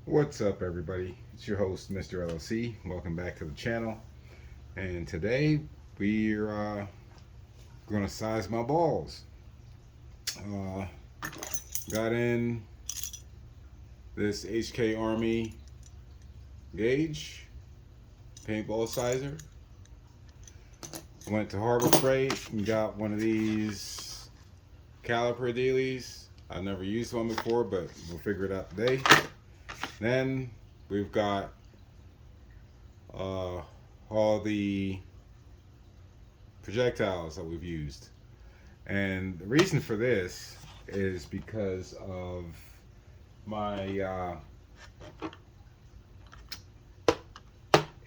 What's up, everybody? It's your host, Mr. LLC. Welcome back to the channel. And today we're going to size my balls. Uh, got in this HK Army gauge, paintball sizer. Went to Harbor Freight and got one of these Cal Projectiles. I've never used one before, but we'll figure it out today. Then we've got all the projectiles that we've used. And the reason for this is because of my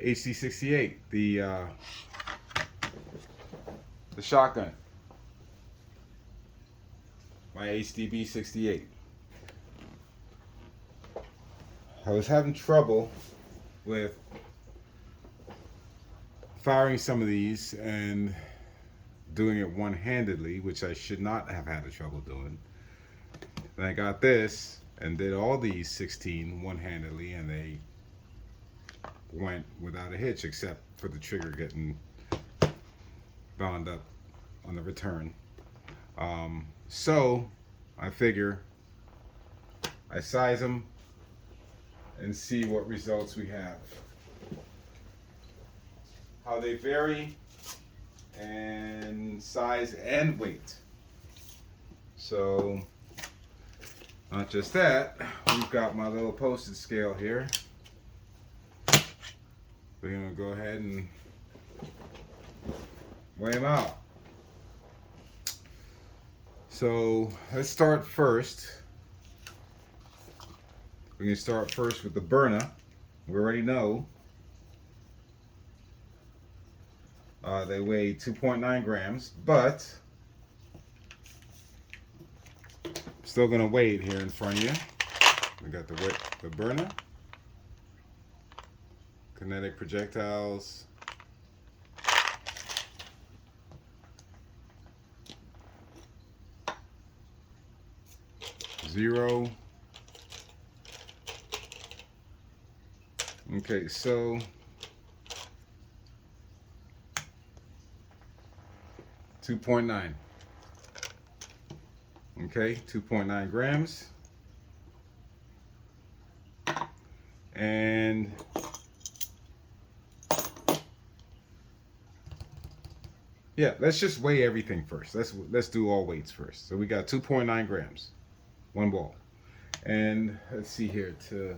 HD68, the shotgun, my HDB 68. I was having trouble with firing some of these and doing it one-handedly, which I should not have had a trouble doing. Then I got this and did all these 16 one-handedly, and they went without a hitch, except for the trigger getting bound up on the return. So I figure I size them and see what results we have. How they vary in size and weight. So, not just that, we've got my little postage scale here. We're going to go ahead and weigh them out. So, let's start first. We're going to start first with the byrna. We already know they weigh 2.9 grams, but I'm still going to weigh it here in front of you. We got the byrna, kinetic projectiles, zero. Okay, so 2.9. Okay, 2.9 grams. And yeah, let's just weigh everything first. Let's do all weights first. So we got 2.9 grams, one ball. And let's see here, to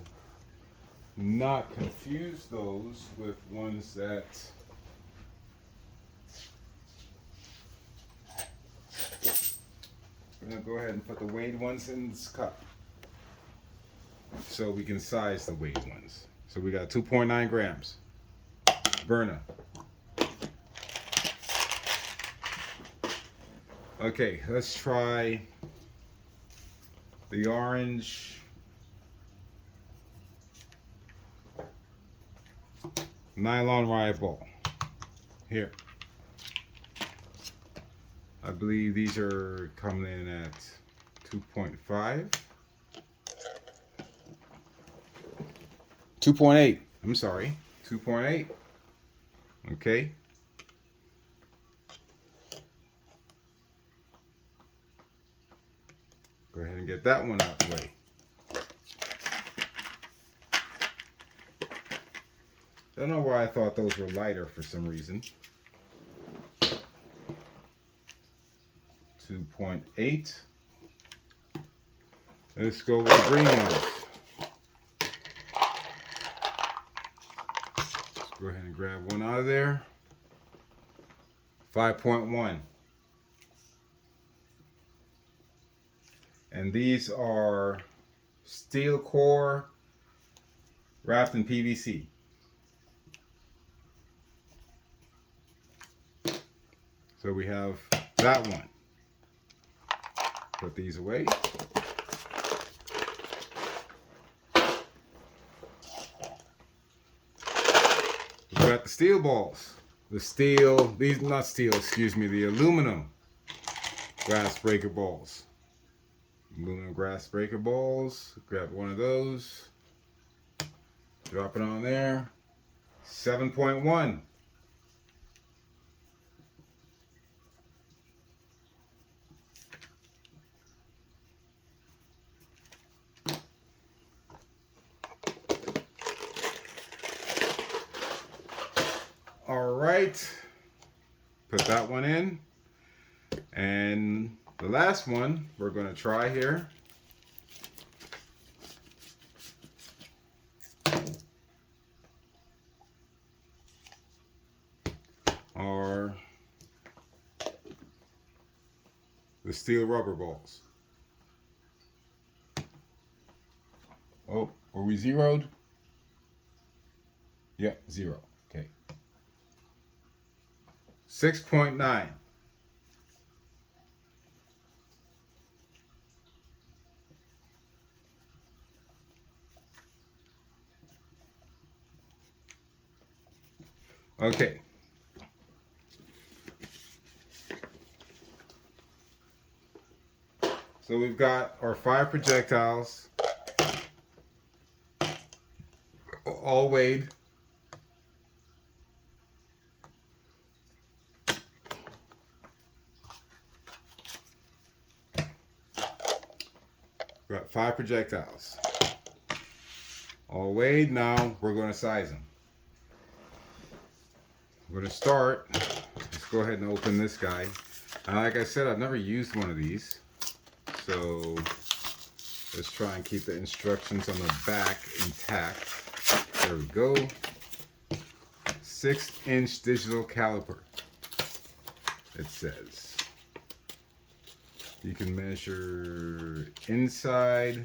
not confuse those with ones that we're going to go ahead and put the weighed ones in this cup so we can size the weighed ones. So we got 2.9 grams byrna. Okay, let's try the orange nylon riotball. Here, I believe these are coming in at 2.5. 2.8. I'm sorry. 2.8. Okay. Go ahead and get that one out of the way. Don't know why I thought those were lighter for some reason. 2.8. Let's go with the green ones. Let's go ahead and grab one out of there. 5.1. And these are steel core wrapped in PVC. So we have that one. Put these away. We got the steel balls. The aluminum grass breaker balls. Aluminum grass breaker balls. Grab one of those. Drop it on there. 7.1. All right. Put that one in. And the last one we're going to try here are the steel rubber balls. Oh, were we zeroed? Yeah, 0. Okay. 6.9. Okay. So we've got our 5 projectiles, all weighed. We've got 5 projectiles, all weighed. Now we're going to size them. We're going to start. Let's go ahead and open this guy. And like I said, I've never used one of these. So let's try and keep the instructions on the back intact. There we go. 6-inch digital caliper. It says you can measure inside,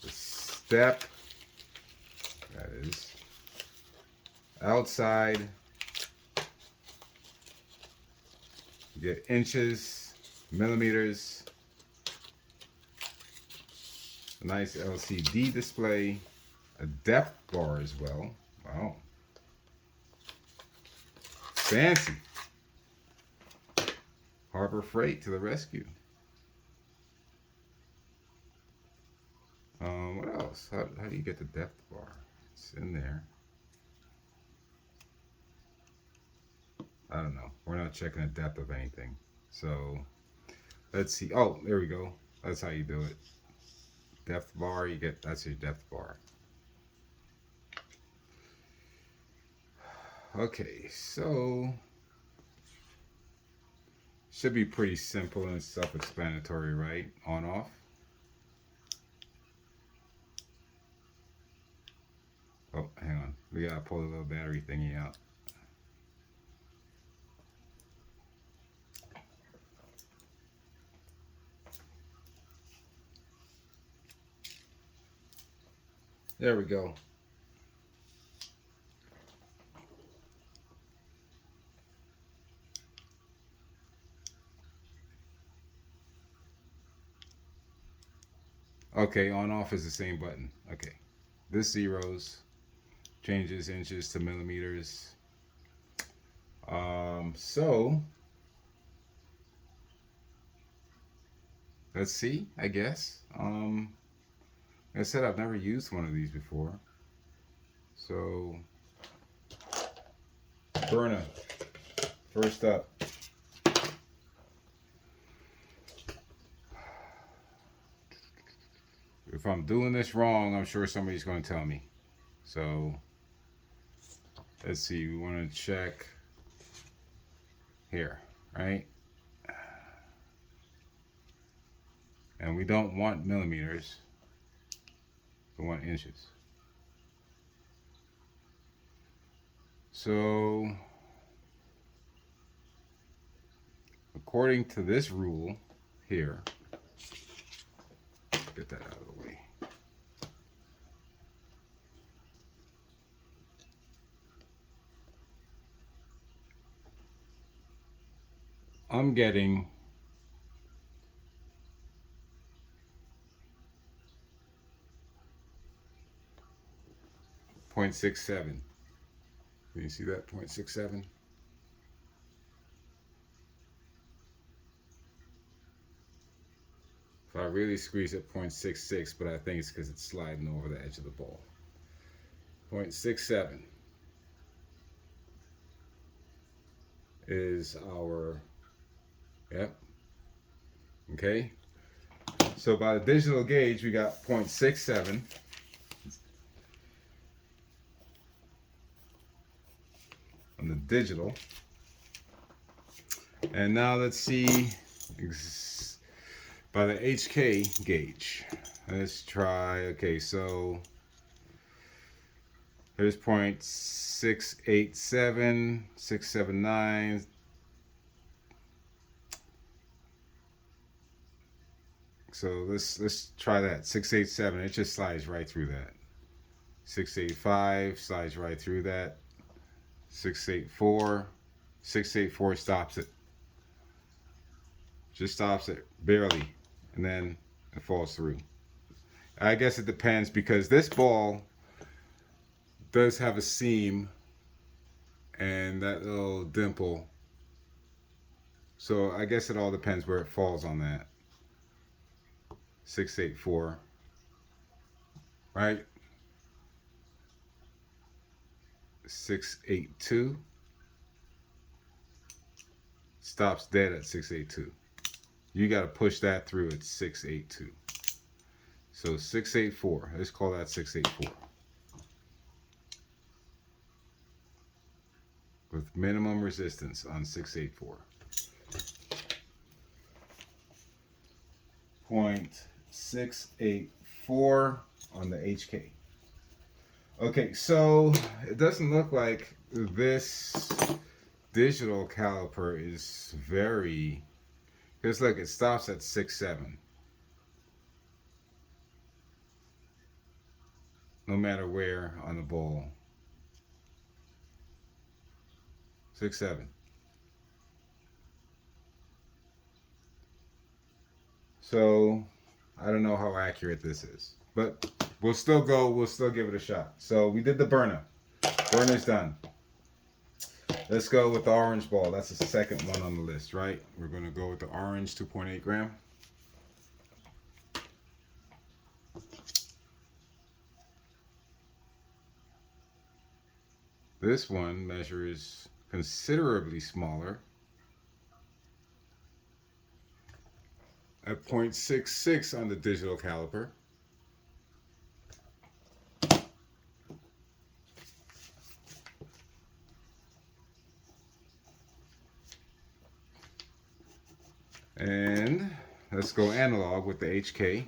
the step, that is, outside. You get inches, millimeters, a nice LCD display, a depth bar as well. Wow. Fancy. Harbor Freight to the rescue. What else? How do you get the depth bar? It's in there. I don't know. We're not checking the depth of anything. So let's see. Oh, there we go. That's how you do it. Depth bar, you get, that's your depth bar. Okay, so should be pretty simple and self-explanatory, right? On, off. Oh, hang on. We gotta pull the little battery thingy out. There we go. Okay, on, off is the same button. Okay. This zeros, changes inches to millimeters. So let's see, I guess. Like I said, I've never used one of these before. So byrna, first up. If I'm doing this wrong, I'm sure somebody's going to tell me. So let's see, we want to check here, right? And we don't want millimeters, we want inches. So according to this rule here, get that out of the way. I'm getting 0.67. Can you see that? 0.67. If I really squeeze it, 0.66, but I think it's because it's sliding over the edge of the ball. 0.67 is our, yep, okay. So by the digital gauge, we got 0.67. On the digital. And now let's see by the HK gauge. Let's try, okay, so here's 0.687, 679. So let's try that. 687, it just slides right through that. 685 slides right through that. 684 stops it. Just stops it barely, and then it falls through. I guess it depends, because this ball does have a seam and that little dimple, so I guess it all depends where it falls on that. 684, right? 682 stops dead at 682. You got to push that through at 682. So 684, let's call that 684. With minimum resistance on 684. 0.684 on the HK. Okay, so it doesn't look like this digital caliper is very, because look, it stops at 6.7. No matter where on the ball. 6.7. So I don't know how accurate this is, but we'll still give it a shot. So we did the byrna. Byrna's done. Let's go with the orange ball. That's the second one on the list, right? We're going to go with the orange 2.8 gram. This one measures considerably smaller at 0.66 on the digital caliper. And let's go analog with the HK.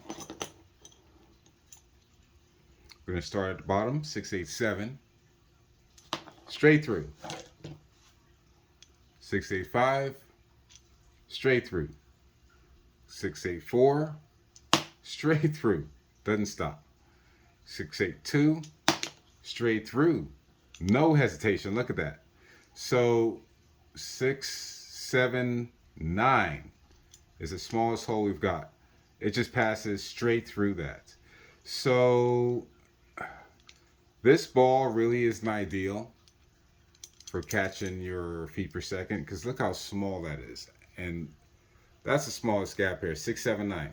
We're going to start at the bottom, 687. Straight through. 685. Straight through. 684. Straight through. Doesn't stop. 682. Straight through. No hesitation. Look at that. So 679 is the smallest hole we've got. It just passes straight through that. So this ball really isn't ideal for catching your feet per second, because look how small that is. And that's the smallest gap here, 679.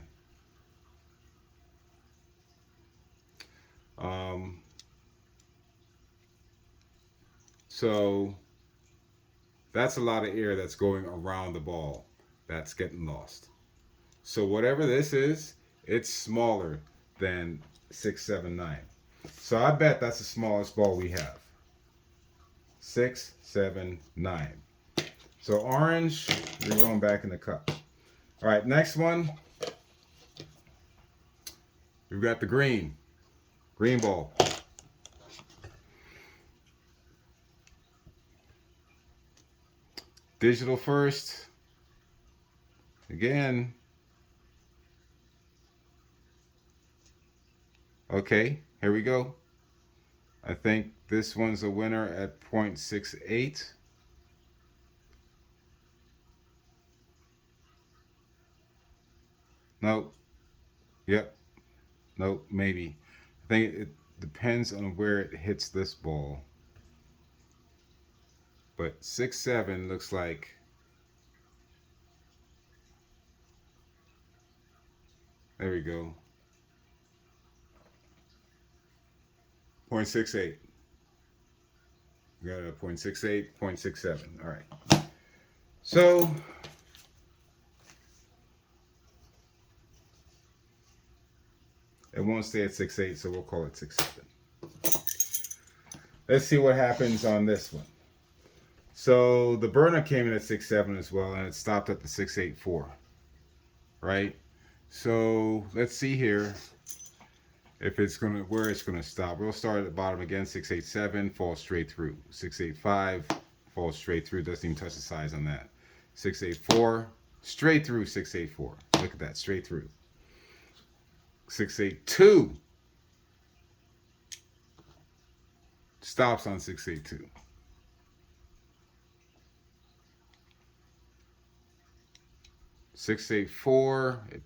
So that's a lot of air that's going around the ball that's getting lost. So whatever this is, it's smaller than 679. So I bet that's the smallest ball we have. 679. So orange, you're going back in the cup. All right, next one. We've got the green ball. Digital first. Again. Okay, here we go. I think this one's a winner at 0.68. Nope. Yep. Nope, maybe. I think it depends on where it hits this ball. But 6.7 looks like there we go. 0.68. We got a 0.68, 0.67. All right. So it won't stay at 6.8, so we'll call it 6.7. Let's see what happens on this one. So the byrna came in at 6.7 as well, and it stopped at the 6.84. Right? So let's see here if it's gonna where it's gonna stop. We'll start at the bottom again, 6.87, fall straight through. 6.85, fall straight through. Doesn't even touch the size on that. 6.84, straight through 6.84. Look at that, straight through. 6.82, stops on 6.82. 6.84, it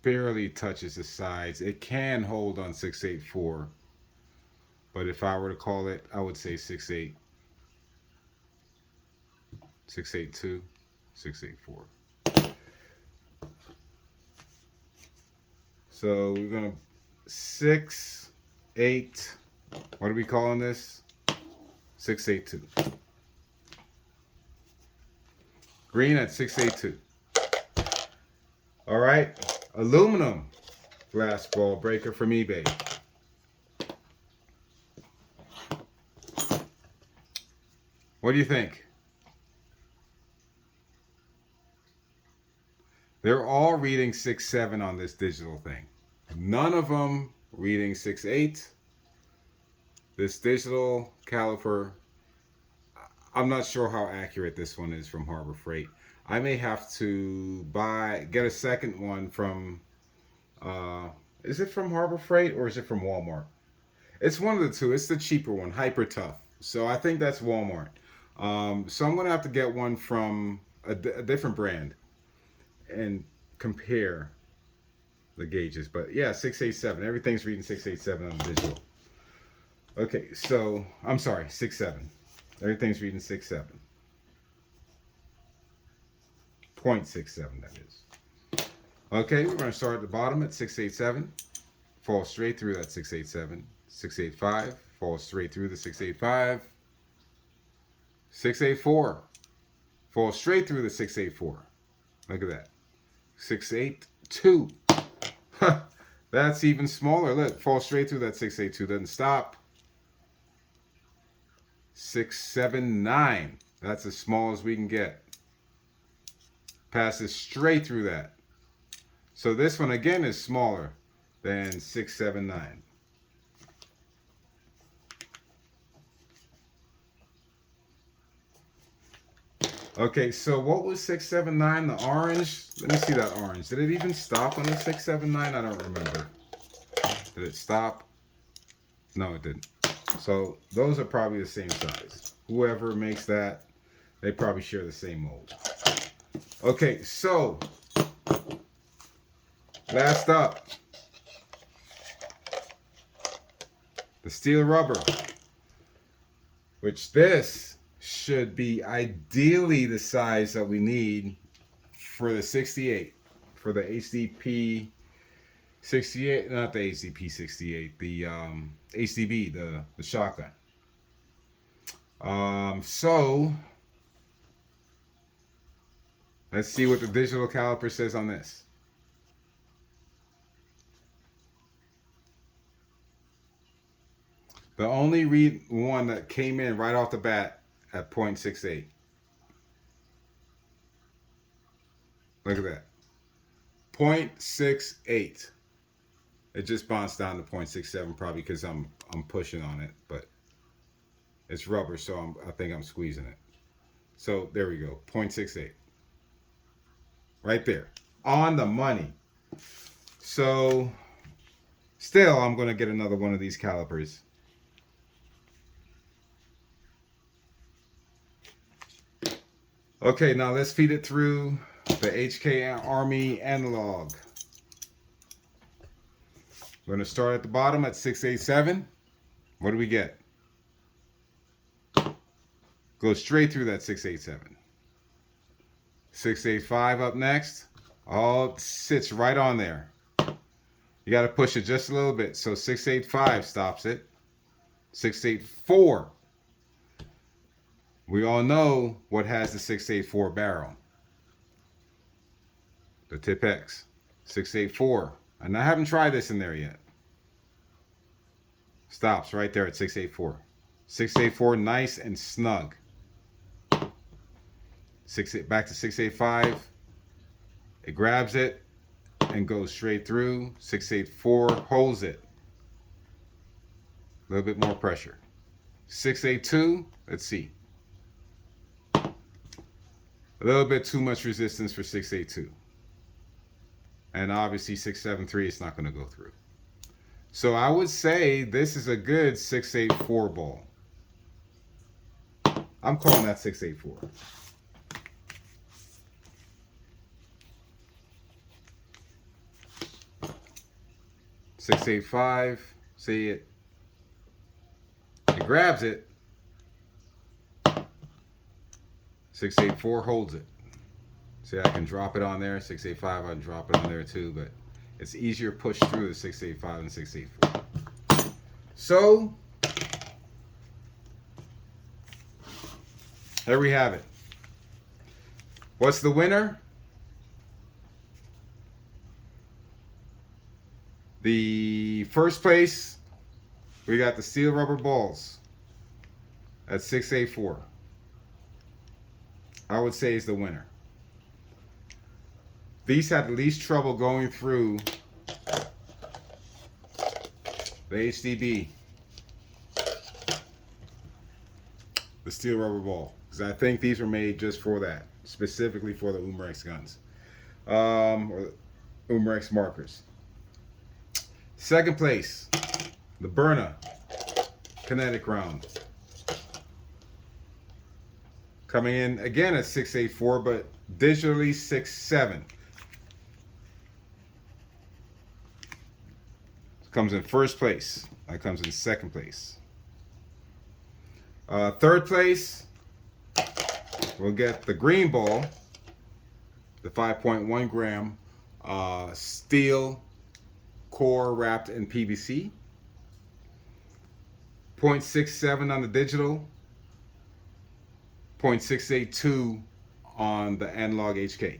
barely touches the sides. It can hold on 6.84, but if I were to call it, I would say 6.8, 6.82, 6.84. So we're gonna 6.8. What are we calling this? 6.82. Green at 6.82. All right, aluminum glass ball breaker from eBay. What do you think? They're all reading 6.7 on this digital thing. None of them reading 6.8. This digital caliper, I'm not sure how accurate this one is from Harbor Freight. I may have to get a second one from, is it from Harbor Freight or is it from Walmart? It's one of the two. It's the cheaper one, Hyper Tough. So I think that's Walmart. So I'm going to have to get one from a different brand and compare the gauges. But yeah, 6.87. Everything's reading 6.87 on the digital. Okay, so I'm sorry, 6.7. Everything's reading 6.7. 0.67, that is. Okay, we're going to start at the bottom at 6.87. Fall straight through that 6.87. 6.85. Fall straight through the 6.85. 6.84. Fall straight through the 6.84. Look at that. 6.82. That's even smaller. Look, fall straight through that 6.82. Doesn't stop. 6.79. That's as small as we can get. Passes straight through that. So this one again is smaller than 6.79. Okay, so what was 6.79? The orange? Let me see that orange. Did it even stop on the 6.79? I don't remember. Did it stop? No, it didn't. So those are probably the same size. Whoever makes that, they probably share the same mold. Okay, so last up, the steel rubber, which this should be ideally the size that we need for the 68, for the HDP 68, not the HDP 68, the HDB, the shotgun. So let's see what the digital caliper says on this. The only one that came in right off the bat at 0.68. Look at that. 0.68. It just bounced down to 0.67 probably because I'm pushing on it, but it's rubber, so I think I'm squeezing it. So there we go, 0.68. Right there, on the money. So still, I'm going to get another one of these calipers. Okay, now let's feed it through the HK Army analog. We're going to start at the bottom at 6.87. What do we get? Go straight through that 6.87. 6.85 up next. All sits right on there. You got to push it just a little bit. So 6.85 stops it. 6.84. We all know what has the 684 barrel. The Tip-X 684. And I haven't tried this in there yet. Stops right there at 684. 684, nice and snug. Back to 685. It grabs it and goes straight through. 684 holds it. A little bit more pressure. 682, let's see. A little bit too much resistance for 682. And obviously 673, it's not going to go through. So I would say this is a good 684 ball. I'm calling that 684. $6.85. See it? It grabs it. 684 holds it. See, I can drop it on there. 685, I can drop it on there too, but it's easier to push through the 685 and 684. So there we have it. What's the winner? The first place, we got the steel rubber balls at 684. I would say is the winner. These had the least trouble going through the HDB, the steel rubber ball, because I think these were made just for that, specifically for the Umarex guns, or Umarex markers. Second place, the Byrna kinetic round, coming in again at 684, but digitally 67. Comes in first place. That comes in second place. Third place, we'll get the green ball, the 5.1 gram steel core wrapped in PVC. 0.67 on the digital. 0.682 on the analog HK.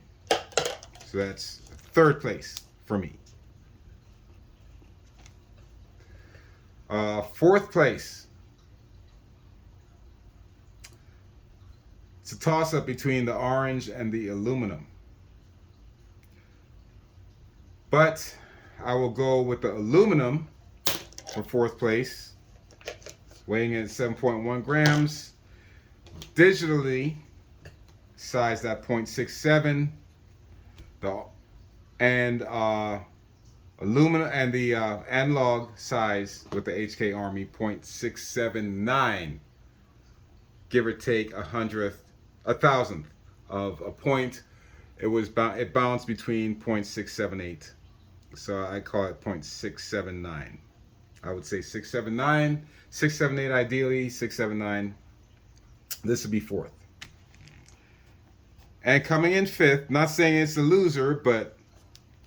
So that's third place for me. Fourth place. It's a toss-up between the orange and the aluminum. But I will go with the aluminum for fourth place. Weighing in at 7.1 grams. Digitally sized at 0.67. Aluminum and the analog size with the HK Army 0.679, give or take a thousandth of a point. It bounced between 0.678, so I call it 0.679. I would say 679, 678 ideally, 679. This would be fourth. And coming in fifth, not saying it's a loser, but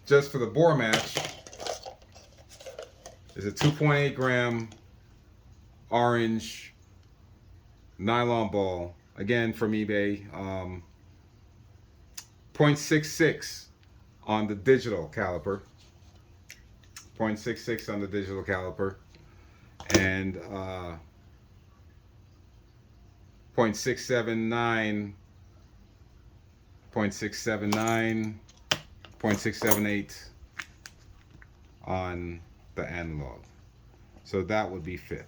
just for the bore match, is a 2.8 gram orange nylon ball, again from eBay. 0.66 on the digital caliper. 0.66 on the digital caliper. And 0.679, 0.678 on the analog. So that would be fifth.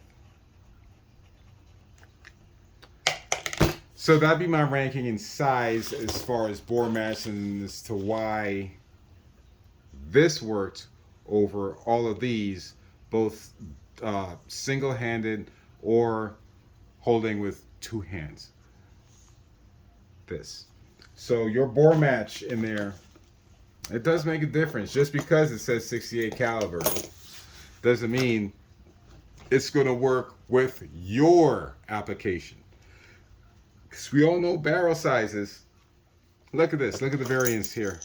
So that'd be my ranking in size as far as bore match, and as to why this worked over all of these, both single-handed or holding with two hands. This. So your bore match in there, it does make a difference. Just because it says 68 caliber doesn't mean it's going to work with your application. Because we all know barrel sizes. Look at this. Look at the variance here.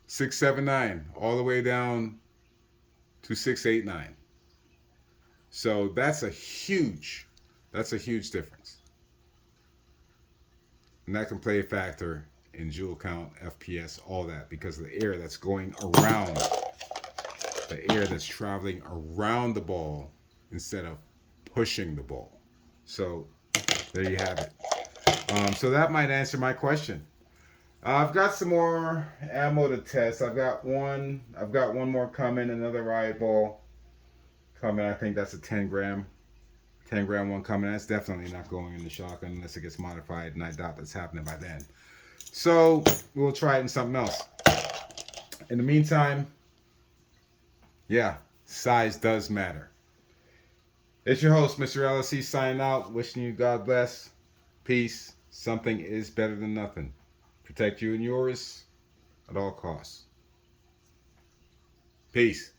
679 all the way down to 689. So that's a huge That's a huge difference. And that can play a factor in joule count, FPS, all that, because of the air that's going around, the air that's traveling around the ball instead of pushing the ball. So there you have it. So that might answer my question. I've got some more ammo to test. I've got one more coming, another riot ball coming. I think that's a 10 gram one coming. That's definitely not going in the shotgun unless it gets modified, and I doubt that's happening by then. So we'll try it in something else. In the meantime, yeah, size does matter. It's your host, Mr. LLC, signing out. Wishing you God bless. Peace. Something is better than nothing. Protect you and yours at all costs. Peace.